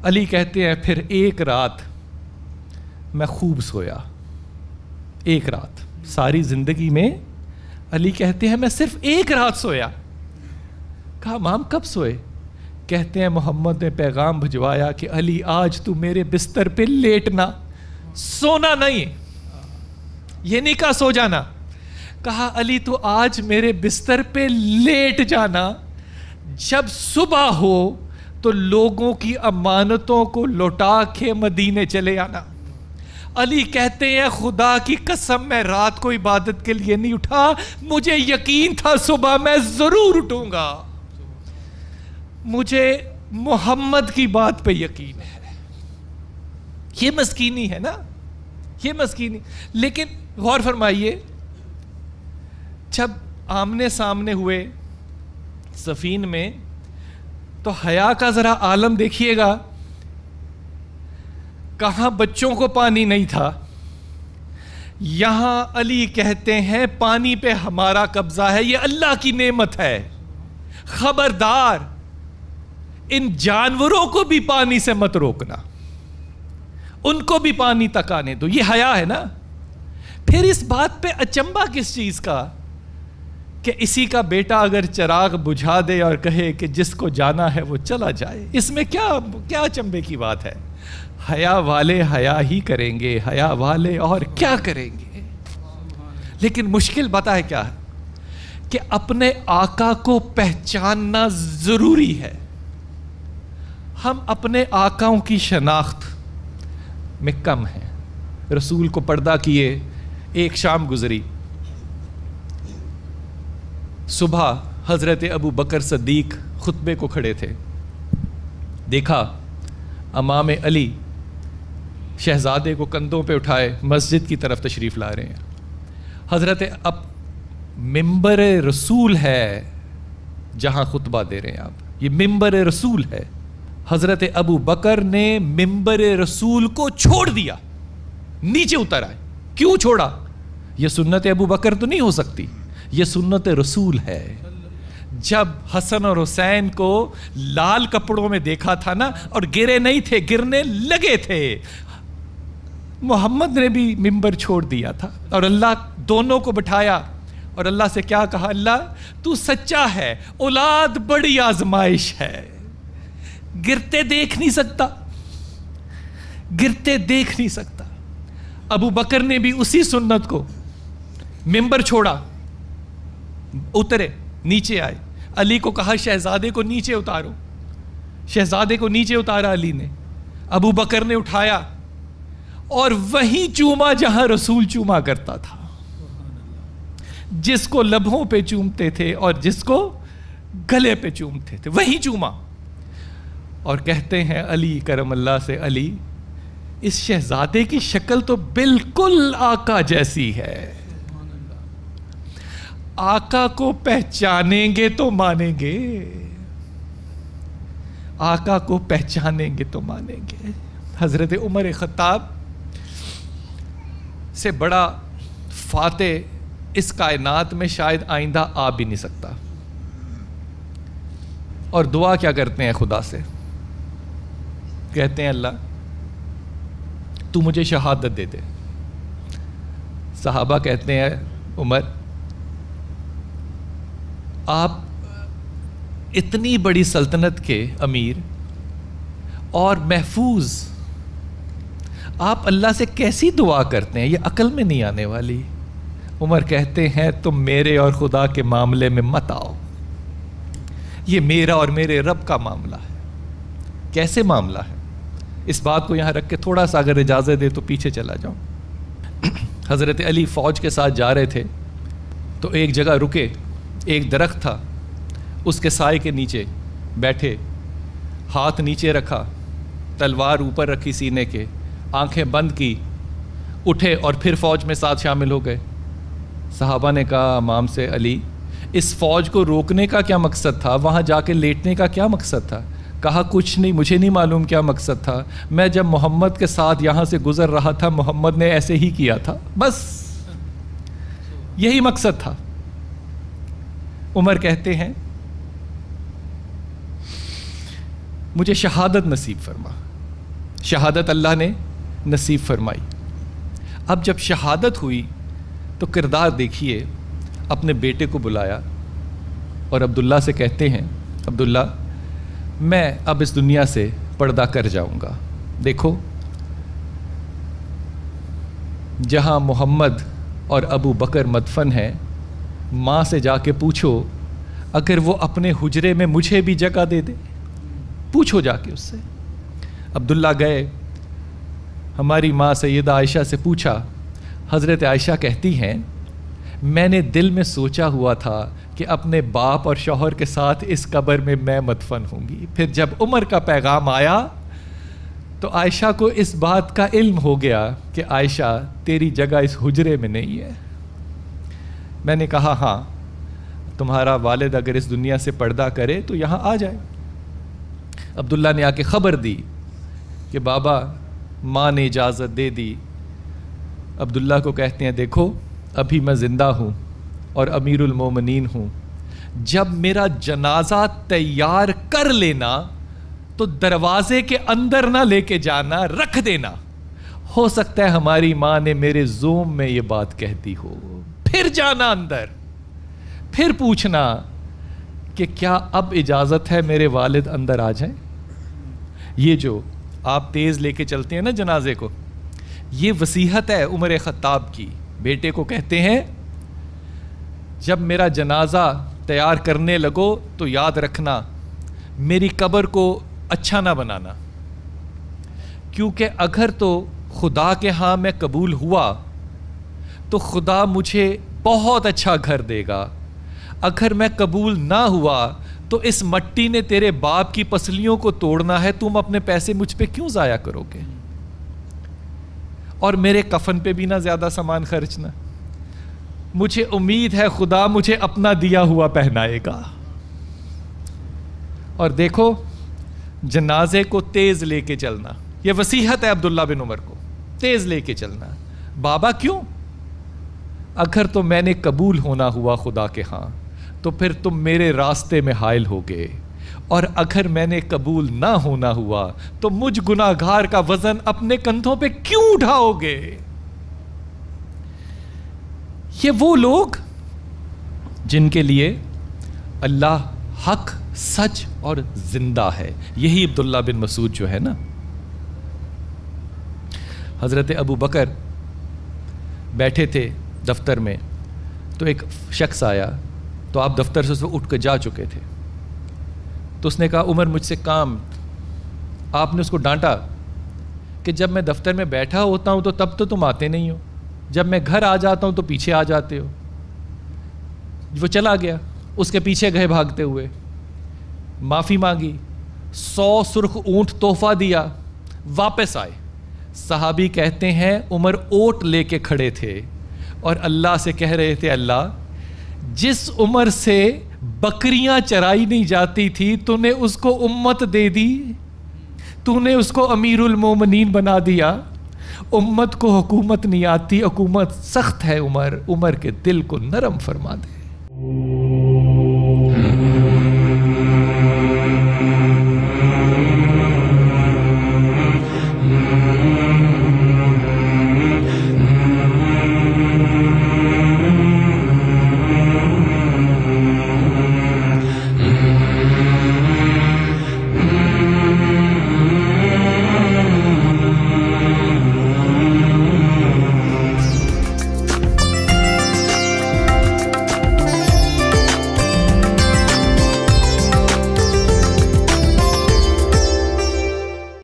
علی کہتے ہیں پھر ایک رات میں خوب سویا. ایک رات ساری زندگی میں علی کہتے ہیں میں صرف ایک رات سویا. کہا امام کب سوئے؟ کہتے ہیں محمد نے پیغام بھجوایا کہ علی آج تو میرے بستر پہ لیٹنا، سونا نہیں. یہ نہیں کہا سو جانا، کہا علی تو آج میرے بستر پہ لیٹ جانا، جب صبح ہو تو لوگوں کی امانتوں کو لوٹا کے مدینے چلے آنا. علی کہتے ہیں خدا کی قسم میں رات کو عبادت کے لیے نہیں اٹھا، مجھے یقین تھا صبح میں ضرور اٹھوں گا. مجھے محمد کی بات پہ یقین ہے. یہ مسکینی ہے نا، یہ مسکینی. لیکن غور فرمائیے، جب آمنے سامنے ہوئے سفین میں تو حیا کا ذرا عالم دیکھیے گا. کہاں بچوں کو پانی نہیں تھا، یہاں علی کہتے ہیں پانی پہ ہمارا قبضہ ہے، یہ اللہ کی نعمت ہے. خبردار ان جانوروں کو بھی پانی سے مت روکنا، ان کو بھی پانی تک آنے دو. یہ حیا ہے نا. پھر اس بات پہ اچنبا کس چیز کا کہ اسی کا بیٹا اگر چراغ بجھا دے اور کہے کہ جس کو جانا ہے وہ چلا جائے، اس میں کیا اچنبے کی بات ہے؟ حیا والے حیا ہی کریں گے، حیا والے اور کیا کریں گے. لیکن مشکل پتہ ہے کیا ہے؟ کہ اپنے آقا کو پہچاننا ضروری ہے. ہم اپنے آقاؤں کی شناخت میں کم ہیں. رسول کو پردہ کیے ایک شام گزری، صبح حضرت ابو بکر صدیق خطبے کو کھڑے تھے. دیکھا امام علی شہزادے کو کندھوں پہ اٹھائے مسجد کی طرف تشریف لا رہے ہیں. حضرت اب ممبر رسول ہے جہاں خطبہ دے رہے ہیں آپ، یہ ممبر رسول ہے. حضرت ابو بکر نے ممبر رسول کو چھوڑ دیا، نیچے اتر آئے. کیوں چھوڑا؟ یہ سنت ابو بکر تو نہیں ہو سکتی، یہ سنت رسول ہے. جب حسن اور حسین کو لال کپڑوں میں دیکھا تھا نا، اور گرے نہیں تھے، گرنے لگے تھے، محمد نے بھی ممبر چھوڑ دیا تھا اور اللہ دونوں کو بٹھایا اور اللہ سے کیا کہا؟ اللہ تو سچا ہے، اولاد بڑی آزمائش ہے، گرتے دیکھ نہیں سکتا، گرتے دیکھ نہیں سکتا. ابو بکر نے بھی اسی سنت کو، ممبر چھوڑا، اترے، نیچے آئے. علی کو کہا شہزادے کو نیچے اتارو. شہزادے کو نیچے اتارا علی نے. ابو بکر نے اٹھایا اور وہیں چوما جہاں رسول چوما کرتا تھا، جس کو لبوں پہ چومتے تھے اور جس کو گلے پہ چومتے تھے، وہیں چوما. اور کہتے ہیں علی کرم اللہ سے، علی اس شہزادے کی شکل تو بالکل آقا جیسی ہے. آقا کو پہچانیں گے تو مانیں گے، آقا کو پہچانیں گے تو مانیں گے. حضرت عمر خطاب سے بڑا فاتح اس کائنات میں شاید آئندہ آ بھی نہیں سکتا. اور دعا کیا کرتے ہیں خدا سے؟ کہتے ہیں اللہ تو مجھے شہادت دے دے. صحابہ کہتے ہیں عمر آپ اتنی بڑی سلطنت کے امیر اور محفوظ، آپ اللہ سے کیسی دعا کرتے ہیں؟ یہ عقل میں نہیں آنے والی. عمر کہتے ہیں تم میرے اور خدا کے معاملے میں مت آؤ، یہ میرا اور میرے رب کا معاملہ ہے. کیسے معاملہ ہے؟ اس بات کو یہاں رکھ کے تھوڑا سا اگر اجازت دے تو پیچھے چلا جاؤں. حضرت علی فوج کے ساتھ جا رہے تھے تو ایک جگہ رکے، ایک درخت تھا، اس کے سائے کے نیچے بیٹھے، ہاتھ نیچے رکھا، تلوار اوپر رکھی سینے کے، آنکھیں بند کی، اٹھے اور پھر فوج میں ساتھ شامل ہو گئے. صحابہ نے کہا امام سے، علی اس فوج کو روکنے کا کیا مقصد تھا؟ وہاں جا کے لیٹنے کا کیا مقصد تھا؟ کہا کچھ نہیں، مجھے نہیں معلوم کیا مقصد تھا. میں جب محمد کے ساتھ یہاں سے گزر رہا تھا، محمد نے ایسے ہی کیا تھا، بس یہی مقصد تھا. عمر کہتے ہیں مجھے شہادت نصیب فرما. شہادت اللہ نے نصیب فرمائی. اب جب شہادت ہوئی تو کردار دیکھیے, اپنے بیٹے کو بلایا اور عبداللہ سے کہتے ہیں, عبداللہ میں اب اس دنیا سے پردہ کر جاؤں گا. دیکھو جہاں محمد اور ابو بکر مدفن ہیں, ماں سے جا کے پوچھو اگر وہ اپنے حجرے میں مجھے بھی جگہ دے دے, پوچھو جا کے اس سے. عبداللہ گئے, ہماری ماں سیدہ عائشہ سے پوچھا. حضرت عائشہ کہتی ہیں میں نے دل میں سوچا ہوا تھا کہ اپنے باپ اور شوہر کے ساتھ اس قبر میں میں مدفن ہوں گی. پھر جب عمر کا پیغام آیا تو عائشہ کو اس بات کا علم ہو گیا کہ عائشہ تیری جگہ اس حجرے میں نہیں ہے. میں نے کہا ہاں, تمہارا والد اگر اس دنیا سے پردہ کرے تو یہاں آ جائے. عبداللہ نے آ کے خبر دی کہ بابا ماں نے اجازت دے دی. عبداللہ کو کہتے ہیں دیکھو ابھی میں زندہ ہوں اور امیر المومنین ہوں, جب میرا جنازہ تیار کر لینا تو دروازے کے اندر نہ لے کے جانا, رکھ دینا. ہو سکتا ہے ہماری ماں نے میرے زوم میں یہ بات کہہ دی ہو. پھر جانا اندر, پھر پوچھنا کہ کیا اب اجازت ہے میرے والد اندر آ جائیں. یہ جو آپ تیز لے کے چلتے ہیں نا جنازے کو, یہ وصیحت ہے عمر خطاب کی. بیٹے کو کہتے ہیں جب میرا جنازہ تیار کرنے لگو تو یاد رکھنا میری قبر کو اچھا نہ بنانا, کیونکہ اگر تو خدا کے ہاں میں قبول ہوا تو خدا مجھے بہت اچھا گھر دے گا. اگر میں قبول نہ ہوا تو اس مٹی نے تیرے باپ کی پسلیوں کو توڑنا ہے, تم اپنے پیسے مجھ پہ کیوں ضائع کرو گے, اور میرے کفن پہ بھی نہ زیادہ سامان خرچنا. مجھے امید ہے خدا مجھے اپنا دیا ہوا پہنائے گا. اور دیکھو جنازے کو تیز لے کے چلنا, یہ وصیحت ہے عبداللہ بن عمر کو, تیز لے کے چلنا. بابا کیوں؟ اگر تو میں نے قبول ہونا ہوا خدا کے ہاں تو پھر تم میرے راستے میں حائل ہوگے, اور اگر میں نے قبول نہ ہونا ہوا تو مجھ گناہگار کا وزن اپنے کندھوں پہ کیوں اٹھاؤ گے. یہ وہ لوگ جن کے لیے اللہ حق, سچ اور زندہ ہے. یہی عبداللہ بن مسعود جو ہے نا. حضرت ابو بکر بیٹھے تھے دفتر میں تو ایک شخص آیا, تو آپ دفتر سے اٹھ کے جا چکے تھے, تو اس نے کہا عمر مجھ سے کام. آپ نے اس کو ڈانٹا کہ جب میں دفتر میں بیٹھا ہوتا ہوں تو تب تو تم آتے نہیں ہو, جب میں گھر آ جاتا ہوں تو پیچھے آ جاتے ہو. وہ چلا گیا, اس کے پیچھے گئے بھاگتے ہوئے, معافی مانگی, 100 سرخ اونٹ تحفہ دیا, واپس آئے. صحابی کہتے ہیں عمر اوٹ لے کے کھڑے تھے اور اللہ سے کہہ رہے تھے اللہ جس عمر سے بکریاں چرائی نہیں جاتی تھی تو نے اس کو امت دے دی, تو نے اس کو امیر المومنین بنا دیا. امت کو حکومت نہیں آتی, حکومت سخت ہے. عمر کے دل کو نرم فرما دے.